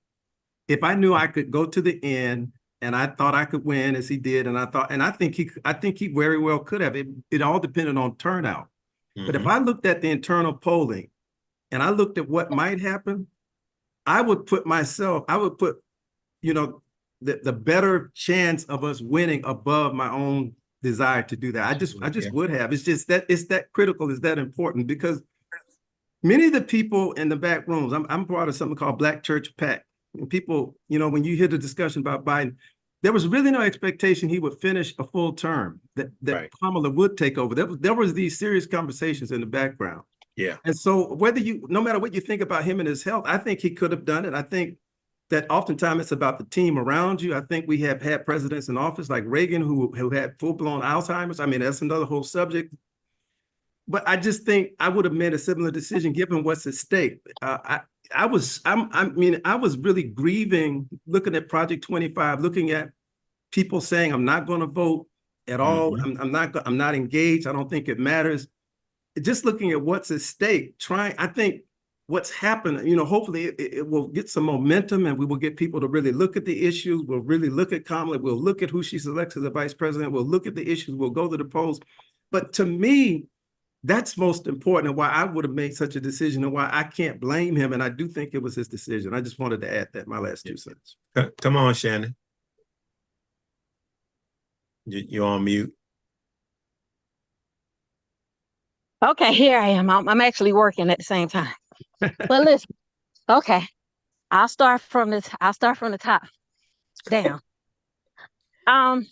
If I knew I could go to the end, and I thought I could win as he did, and I think he very well could have. It all depended on turnout. But if I looked at the internal polling and I looked at what might happen, I would put, you know, the better chance of us winning above my own desire to do that. I just would have. It's just that it's that critical, it's that important, because many of the people in the back rooms, I'm part of something called Black Church PAC. And people, you know, when you hear the discussion about Biden, there was really no expectation he would finish a full term, that right. Kamala would take over. There was these serious conversations in the background. Yeah. And so no matter what you think about him and his health, I think he could have done it. I think that oftentimes it's about the team around you. I think we have had presidents in office like Reagan who had full-blown Alzheimer's. I mean, that's another whole subject. But I just think I would have made a similar decision given what's at stake. I was really grieving, looking at Project 25, looking at people saying, I'm not going to vote at all. I'm not engaged. I don't think it matters. Just looking at what's at stake, I think what's happened, you know, hopefully it will get some momentum and we will get people to really look at the issues. We'll really look at Kamala. We'll look at who she selects as the vice president. We'll look at the issues. We'll go to the polls. But to me, that's most important, and why I would have made such a decision, and why I can't blame him. And I do think it was his decision. I just wanted to add that, my last 2 cents. Come on, Shannon. You on mute. Okay, here I am. I'm actually working at the same time. But listen, okay, I'll start from the top down. I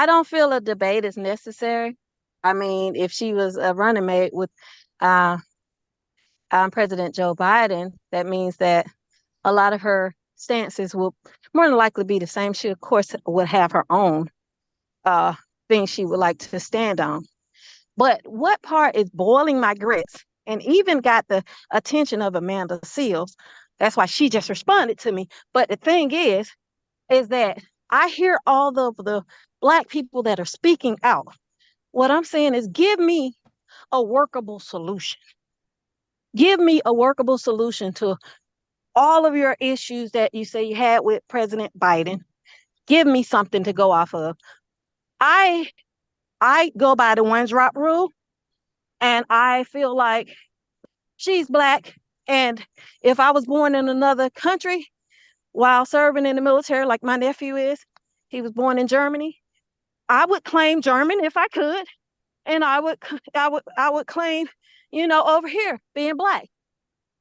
don't feel a debate is necessary. I mean, if she was a running mate with President Joe Biden, that means that a lot of her stances will more than likely be the same. She, of course, would have her own things she would like to stand on. But what part is boiling my grits and even got the attention of Amanda Seales? That's why she just responded to me. But the thing is that I hear all of the Black people that are speaking out. What I'm saying is, give me a workable solution. Give me a workable solution to all of your issues that you say you had with President Biden. Give me something to go off of. I go by the one drop rule, and I feel like she's Black. And if I was born in another country while serving in the military, like my nephew is, he was born in Germany, I would claim German if I could, and I would claim, you know, over here being Black,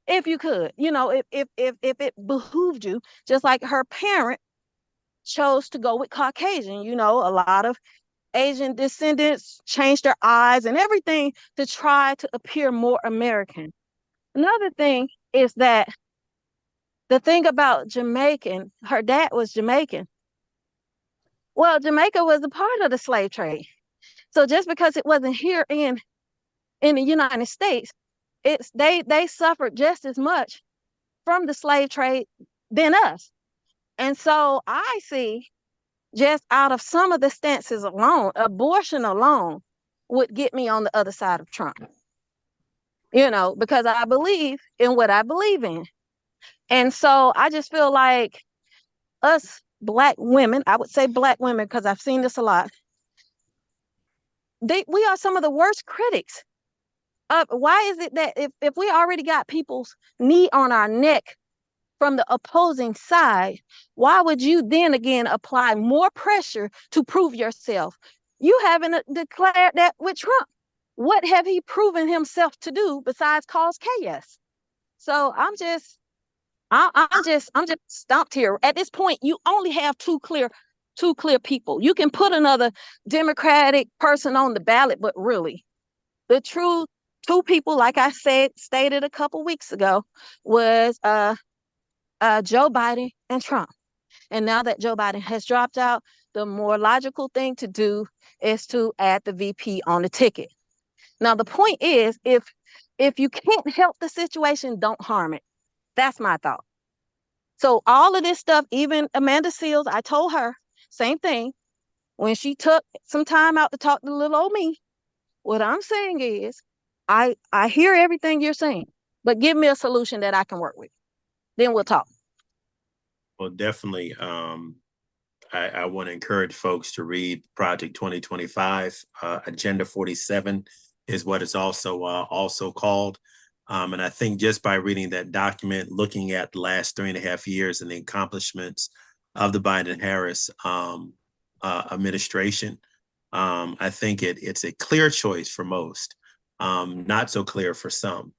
if you could, you know, if it behooved you, just like her parent chose to go with Caucasian. You know, a lot of Asian descendants changed their eyes and everything to try to appear more American. Another thing is that the thing about Jamaican, her dad was Jamaican. Well, Jamaica was a part of the slave trade. So just because it wasn't here in the United States, they suffered just as much from the slave trade than us. And so I see, just out of some of the stances alone, abortion alone would get me on the other side of Trump. You know, because I believe in what I believe in. And so I just feel like us Black women, I would say Black women because I've seen this a lot, we are some of the worst critics. Why is it that if we already got people's knee on our neck from the opposing side, why would you then again apply more pressure to prove yourself? You haven't declared that with Trump. What have he proven himself to do besides cause chaos? So I'm just stumped here. At this point, you only have two clear people. You can put another Democratic person on the ballot, but really, the true two people, like I stated a couple weeks ago, was Joe Biden and Trump. And now that Joe Biden has dropped out, the more logical thing to do is to add the VP on the ticket. Now, the point is, if you can't help the situation, don't harm it. That's my thought. So all of this stuff, even Amanda Seales, I told her, same thing. When she took some time out to talk to little old me, what I'm saying is, I hear everything you're saying, but give me a solution that I can work with. Then we'll talk. Well, definitely. I want to encourage folks to read Project 2025. Agenda 47 is what it's also called. And I think just by reading that document, looking at the last 3.5 years and the accomplishments of the Biden-Harris administration, I think it's a clear choice for most, not so clear for some.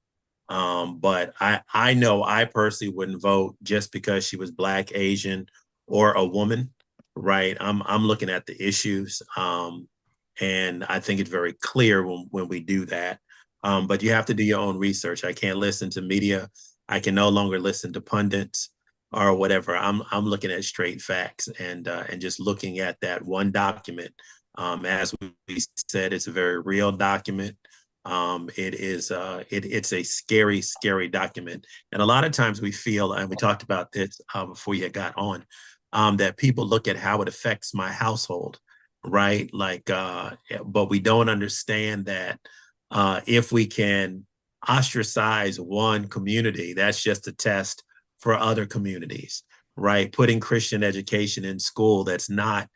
But I know I personally wouldn't vote just because she was Black, Asian, or a woman. Right. I'm looking at the issues. And I think it's very clear when we do that. But you have to do your own research. I can't listen to media. I can no longer listen to pundits or whatever. I'm looking at straight facts and just looking at that one document. As we said, it's a very real document. It's a scary, scary document. And a lot of times we feel, and we talked about this before you got on, that people look at how it affects my household, right? Like, but we don't understand that if we can ostracize one community, that's just a test for other communities, right? Putting Christian education in school that's not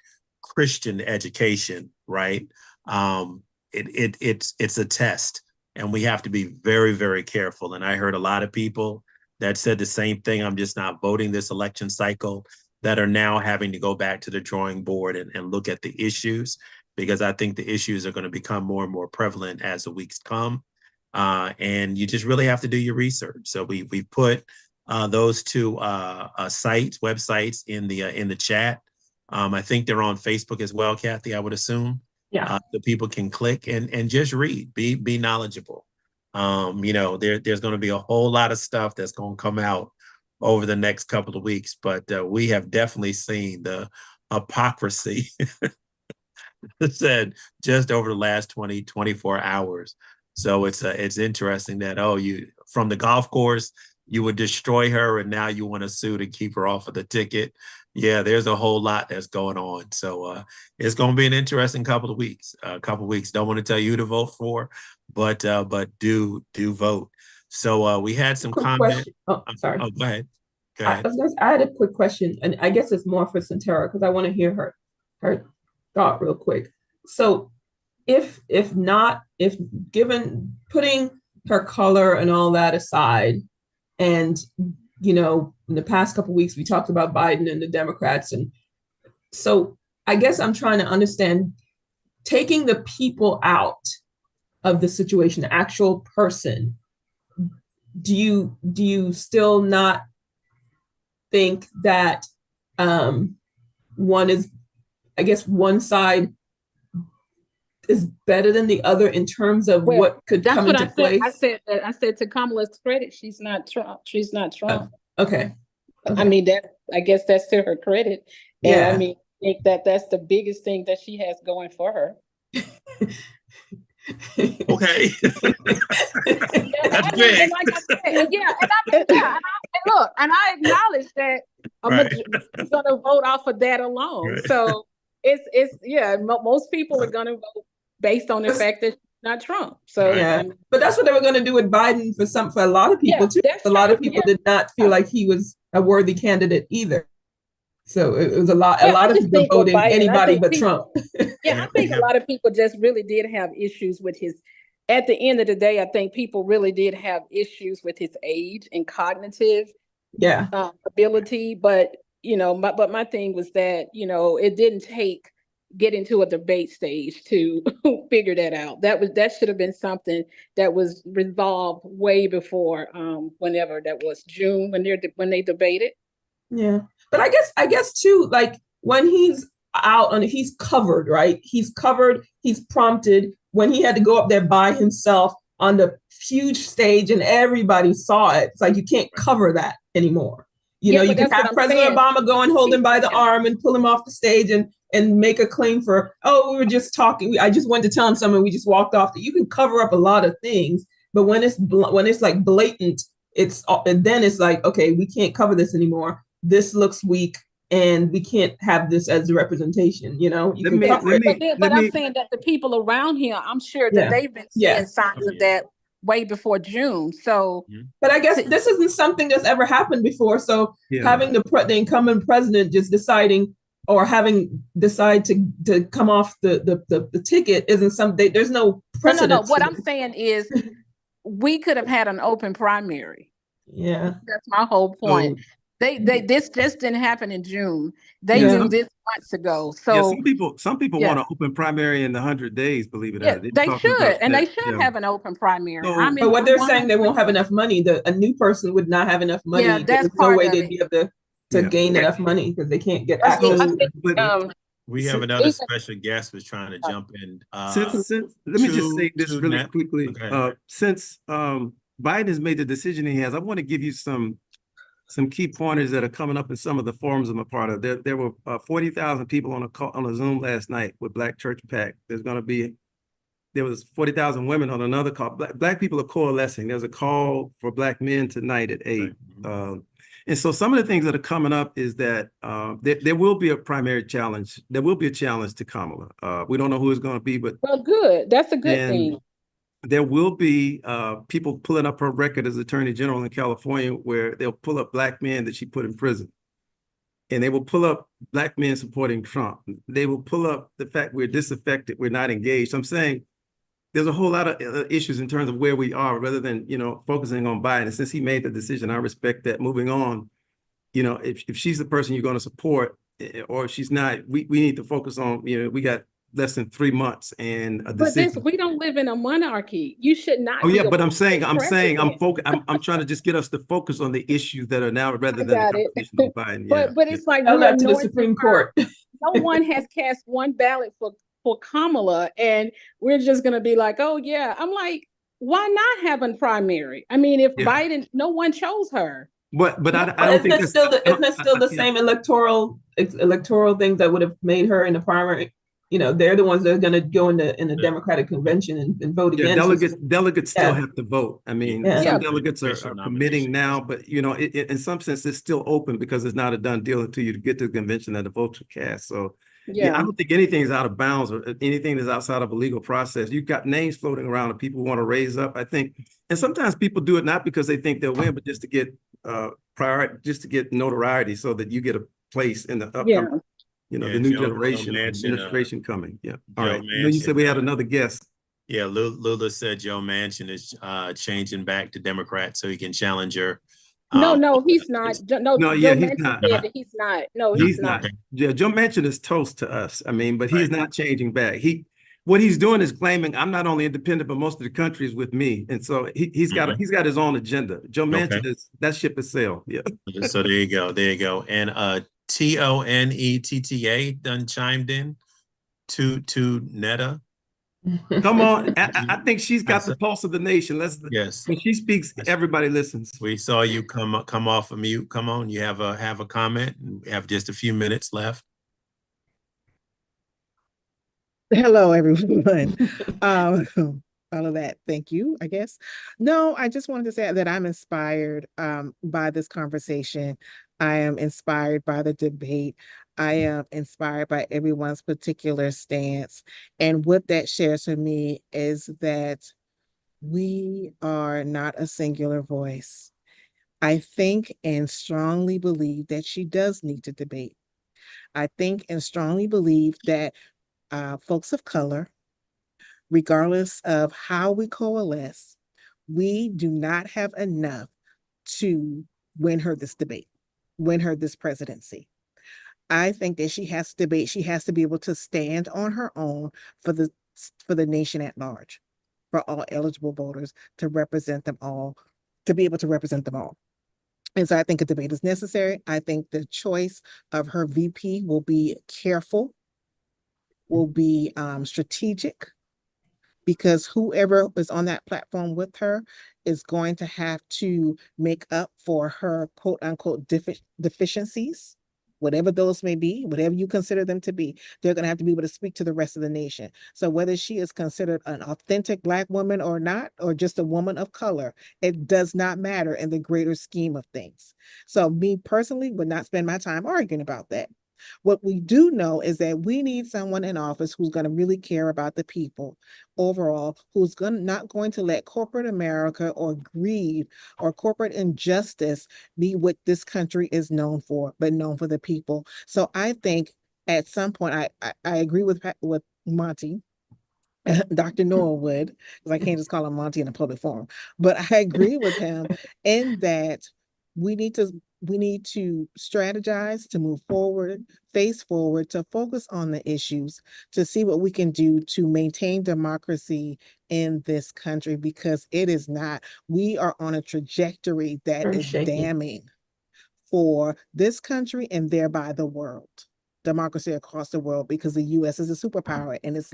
Christian education, right? It's a test, and we have to be very, very careful. And I heard a lot of people that said the same thing. I'm just not voting this election cycle, that are now having to go back to the drawing board and look at the issues, because I think the issues are going to become more and more prevalent as the weeks come. And you just really have to do your research. So we put those two websites in the chat. I think they're on Facebook as well, Kathy, I would assume. Yeah. So people can click and just read, be knowledgeable. There's going to be a whole lot of stuff that's going to come out over the next couple of weeks, but we have definitely seen the hypocrisy said just over the last 24 hours. So it's interesting that, you from the golf course, you would destroy her, and now you want to sue to keep her off of the ticket. Yeah, there's a whole lot that's going on. So it's going to be an interesting couple of weeks. Don't want to tell you who to vote for, but do vote. So we had some comments. Oh, sorry. Go ahead. I had a quick question, and I guess it's more for Sentara because I want to hear her thought real quick. So if putting her color and all that aside, and in the past couple of weeks we talked about Biden and the Democrats, and so I guess I'm trying to understand, taking the people out of the situation, the actual person, do you still not think that one side is better than the other in terms of what could come into place? I said to Kamala's credit, she's not Trump. Okay. I mean, I guess that's to her credit. And Yeah. I mean, I think that's the biggest thing that she has going for her. Okay. That's big. And like I said, and I acknowledge that I'm going to vote off of that alone. Right. So most people are going to vote based on the fact that she's not Trump. So yeah, but that's what they were going to do with Biden for a lot of people too. A lot of people did not feel like he was a worthy candidate either. So it was a lot of people voting anybody but Trump. Yeah, I think a lot of people just really did have issues with his. At the end of the day, I think people really did have issues with his age and cognitive ability. But my thing was that it didn't get into a debate stage to figure that out. That should have been something that was resolved way before whenever that was, June, when they debated. Yeah, but I guess too, like when he's out on, he's covered, right? He's covered. He's prompted. When he had to go up there by himself on the huge stage and everybody saw it, it's like you can't cover that anymore. You can have President Obama go and hold him by the arm and pull him off the stage and make a claim for, we were just talking. I just wanted to tell him something. We just walked off. You can cover up a lot of things, but when it's like blatant, then it's like, okay, we can't cover this anymore. This looks weak, and we can't have this as a representation. But I'm saying that the people around here, I'm sure that they've been seeing signs of that way before June. So, but I guess this isn't something that's ever happened before. So having the incumbent president just deciding or having decide to come off the ticket isn't something. There's no precedent. No. What I'm saying is, we could have had an open primary. Yeah, that's my whole point. This just didn't happen in June. They knew this months ago. So some people want an open primary in the 100 days, believe it or not. They should, and they should have an open primary. So, but what they're saying, they won't have enough money. A new person would not have enough money. Yeah, that's There's no way they'd be able to gain Yeah. enough money because they can't get access. We have another special guest was trying to jump in. Since let me just say this really quickly. Since Biden has made the decision he has, I want to give you some key pointers that are coming up in some of the forums I'm a part of. There were 40,000 people on a Zoom last night with Black Church PAC. There was 40,000 women on another call. Black people are coalescing. There's a call for Black men tonight at 8. And so some of the things that are coming up is that there will be a primary challenge. There will be a challenge to Kamala. We don't know who it's going to be, but good. That's a good thing. There will be people pulling up her record as Attorney General in California, where they'll pull up Black men that she put in prison. And they will pull up Black men supporting Trump. They will pull up the fact we're disaffected, we're not engaged. I'm saying there's a whole lot of issues in terms of where we are rather than, focusing on Biden. And since he made the decision, I respect that. Moving on, if she's the person you're going to support, or if she's not, we need to focus on, we got less than 3 months and a decision. But we don't live in a monarchy. You should not. Oh yeah, but I'm trying to just get us to focus on the issues that are now rather than the conversation on Biden. But it's like to the Supreme Court. No one has cast one ballot for Kamala, and we're just gonna be like, oh yeah. I'm like, why not have a primary? I mean, if Biden, no one chose her. But I don't think it's still the same electoral things that would have made her in the primary. They're the ones that are going to go in the Democratic convention and vote against. Delegates still have to vote. I mean, some delegates are committing now, but in some sense, it's still open because it's not a done deal until you get to the convention and the votes are cast. So I don't think anything is out of bounds or anything is outside of a legal process. You've got names floating around that people want to raise up, I think. And sometimes people do it not because they think they'll win, but just to get priority, just to get notoriety so that you get a place in the upcoming. The new generation administration coming. Yeah. All right. You said we had another guest. Yeah, Lula said Joe Manchin is changing back to Democrat so he can challenge her. No, he's not. He's not. He's not. No, he's not. Yeah, Joe Manchin is toast to us. I mean, but he's not changing back. What he's doing is claiming I'm not only independent, but most of the country is with me. And so he's got his own agenda. Joe Manchin that ship has sailed. Yeah. So there you go. And TONETTA done chimed in to Netta. Come on. I think she's got the pulse of the nation. Yes. When she speaks, everybody listens. We saw you come off of mute. Come on, you have a comment. We have just a few minutes left. Hello, everyone. All of that. Thank you, I guess. No, I just wanted to say that I'm inspired by this conversation. I am inspired by the debate. I am inspired by everyone's particular stance. And what that shares with me is that we are not a singular voice. I think and strongly believe that she does need to debate. I think and strongly believe that folks of color, regardless of how we coalesce, we do not have enough to win her this debate, win her this presidency. I think that she has to debate. She has to be able to stand on her own for the nation at large, for all eligible voters, to represent them all, to be able to represent them all. And so I think a debate is necessary. I think the choice of her VP will be careful, will be strategic, because whoever is on that platform with her is going to have to make up for her quote unquote deficiencies, whatever those may be, whatever you consider them to be. They're going to have to be able to speak to the rest of the nation. So whether she is considered an authentic Black woman or not, or just a woman of color, it does not matter in the greater scheme of things. So me personally would not spend my time arguing about that. What we do know is that we need someone in office who's going to really care about the people overall, who's not going to let corporate America or greed or corporate injustice be what this country is known for, but known for the people. So I think at some point, I agree with Monty. Dr. Norwood, because I can't just call him Monty in a public forum, but I agree with him in that we need to strategize, to move forward, face forward, to focus on the issues, to see what we can do to maintain democracy in this country, because it is not. We are on a trajectory that Very is shaky. damning for this country and thereby the world. Democracy across the world, because the U.S. is a superpower and it's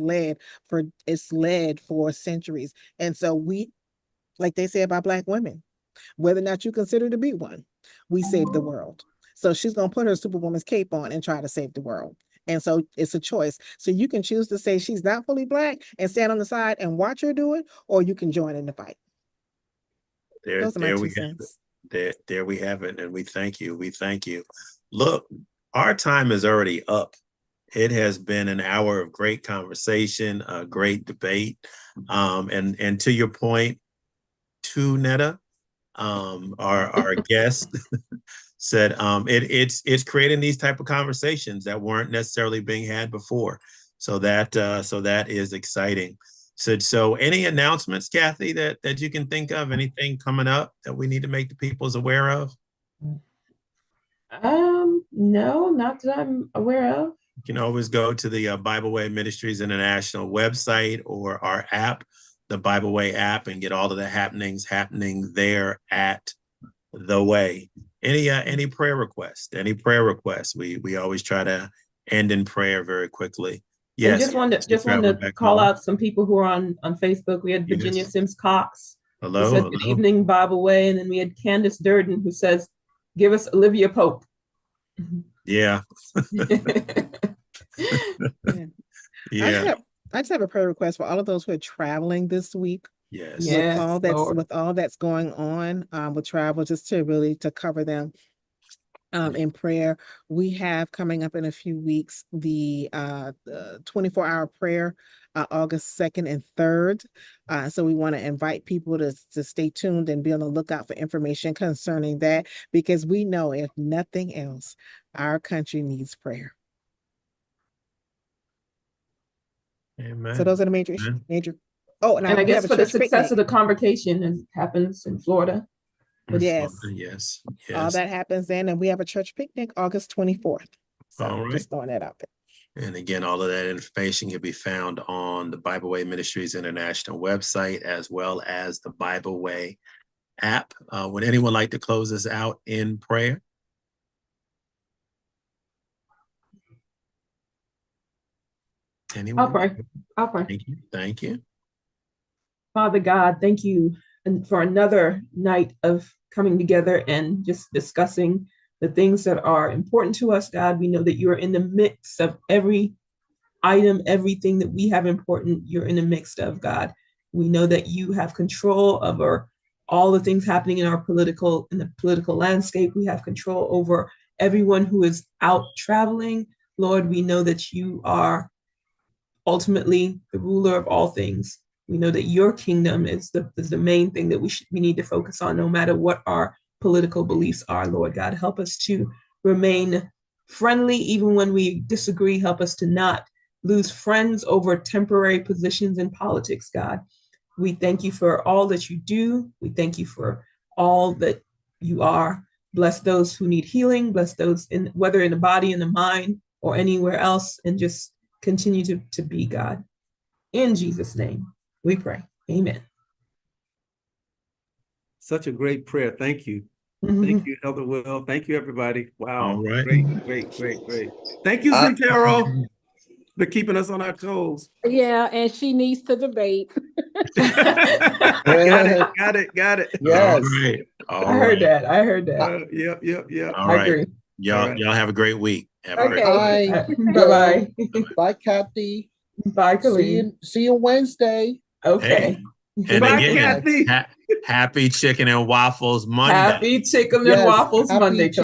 led for centuries. And so we, like they say about Black women, whether or not you consider to be one, we save the world. So she's going to put her superwoman's cape on and try to save the world. And so it's a choice. So you can choose to say she's not fully Black and stand on the side and watch her do it, or you can join in the fight. Those are my 2 cents. There we have it. And we thank you. We thank you. Look, our time is already up. It has been an hour of great conversation, a great debate. And to your point, too, Netta, our guest said it's creating these type of conversations that weren't necessarily being had before. So that is exciting. So any announcements, Kathy, that you can think of, anything coming up that we need to make the peoples aware of? No, not that I'm aware of. You can always go to the Bible Way Ministries International website or our app, the Bible Way app, and get all of the happenings happening there at The Way. Any prayer requests? We always try to end in prayer very quickly. Yes. And just wanted to call out some people who are on Facebook. We had Virginia Sims Cox. Hello. Who said, "Good evening, Bible Way," and then we had Candace Durden who says, "Give us Olivia Pope." Yeah. Yeah. I just have a prayer request for all of those who are traveling this week. Yes. With all that's going on with travel, just to cover them in prayer. We have coming up in a few weeks the 24-hour prayer, August 2nd and 3rd. So we want to invite people to stay tuned and be on the lookout for information concerning that, because we know, if nothing else, our country needs prayer. Amen. So those are the major. Oh, and I guess for the success of the convocation, it happens in Florida. Yes. All that happens then, and we have a church picnic August 24th. So all right. Just throwing that out there. And again, all of that information can be found on the Bible Way Ministries International website, as well as the Bible Way app. Would anyone like to close us out in prayer? Anyone? I'll pray. Thank you. Father God, thank you for another night of coming together and just discussing the things that are important to us, God. We know that you are in the midst of every item, everything that we have important, you're in the midst of, God. We know that you have control over all the things happening in the political landscape. We have control over everyone who is out traveling. Lord, we know that you are ultimately the ruler of all things. We know that your kingdom is the main thing that we need to focus on, no matter what our political beliefs are. Lord God, help us to remain friendly even when we disagree. Help us to not lose friends over temporary positions in politics, God. We thank you for all that you do. We thank you for all that you are. Bless those who need healing. Bless those whether in the body, in the mind, or anywhere else, and just continue to be God. In Jesus' name, we pray. Amen. Such a great prayer. Thank you. Thank you, Elder Will. Thank you, everybody. Wow. All right. Great. Thank you, Zintero, for keeping us on our toes. Yeah, and she needs to debate. Got it. Yes. All right. I heard that. Yep. All right. Agree. Y'all have a great week. Bye. Bye-bye. Bye, Kathy. Bye, Colleen. See you Wednesday. Okay. And Bye, again, Kathy. happy Chicken and Waffles Monday. Happy Chicken and Waffles happy Monday.